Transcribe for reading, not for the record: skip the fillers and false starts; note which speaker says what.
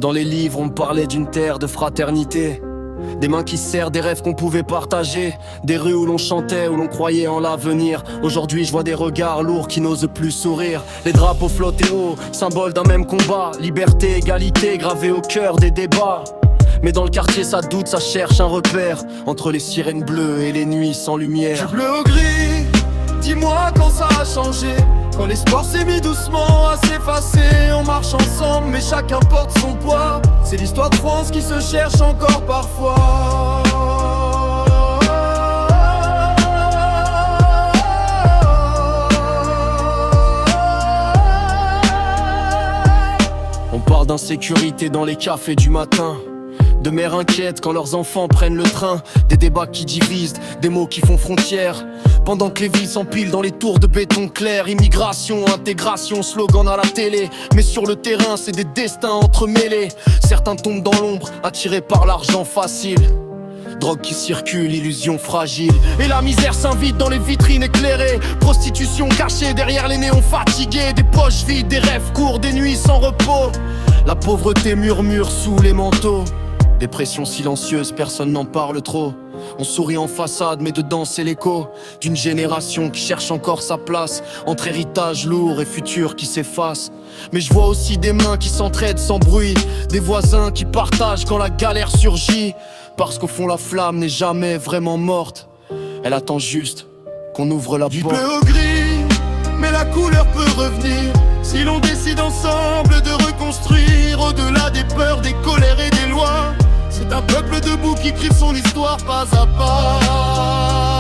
Speaker 1: Dans les livres on me parlait d'une terre de fraternité, des mains qui serrent, des rêves qu'on pouvait partager, des rues où l'on chantait, où l'on croyait en l'avenir. Aujourd'hui je vois des regards lourds qui n'osent plus sourire. Les drapeaux flottés haut, symbole d'un même combat. Liberté, égalité, gravés au cœur des débats. Mais dans le quartier ça doute, ça cherche un repère entre les sirènes bleues et les nuits sans lumière.
Speaker 2: Du bleu au gris, dis-moi quand ça a changé. Quand l'espoir s'est mis doucement à s'effacer. On marche ensemble mais chacun porte son poids. C'est l'histoire de France qui se cherche encore parfois.
Speaker 1: On parle d'insécurité dans les cafés du matin, de mères inquiètes quand leurs enfants prennent le train. Des débats qui divisent, des mots qui font frontière. Pendant que les villes s'empilent dans les tours de béton clair. Immigration, intégration, slogan à la télé. Mais sur le terrain c'est des destins entremêlés. Certains tombent dans l'ombre, attirés par l'argent facile. Drogue qui circule, illusion fragile. Et la misère s'invite dans les vitrines éclairées. Prostitution cachée derrière les néons fatigués. Des poches vides, des rêves courts, des nuits sans repos. La pauvreté murmure sous les manteaux. Dépression silencieuse, personne n'en parle trop. On sourit en façade mais dedans c'est l'écho d'une génération qui cherche encore sa place, entre héritage lourd et futur qui s'efface. Mais je vois aussi des mains qui s'entraident sans bruit, des voisins qui partagent quand la galère surgit. Parce qu'au fond la flamme n'est jamais vraiment morte, elle attend juste qu'on ouvre la porte.
Speaker 2: Du bleu au gris, mais la couleur peut revenir si l'on décide ensemble de reconstruire. Au-delà des peurs, des colères et des lois, c'est un peuple debout qui écrit son histoire pas à pas.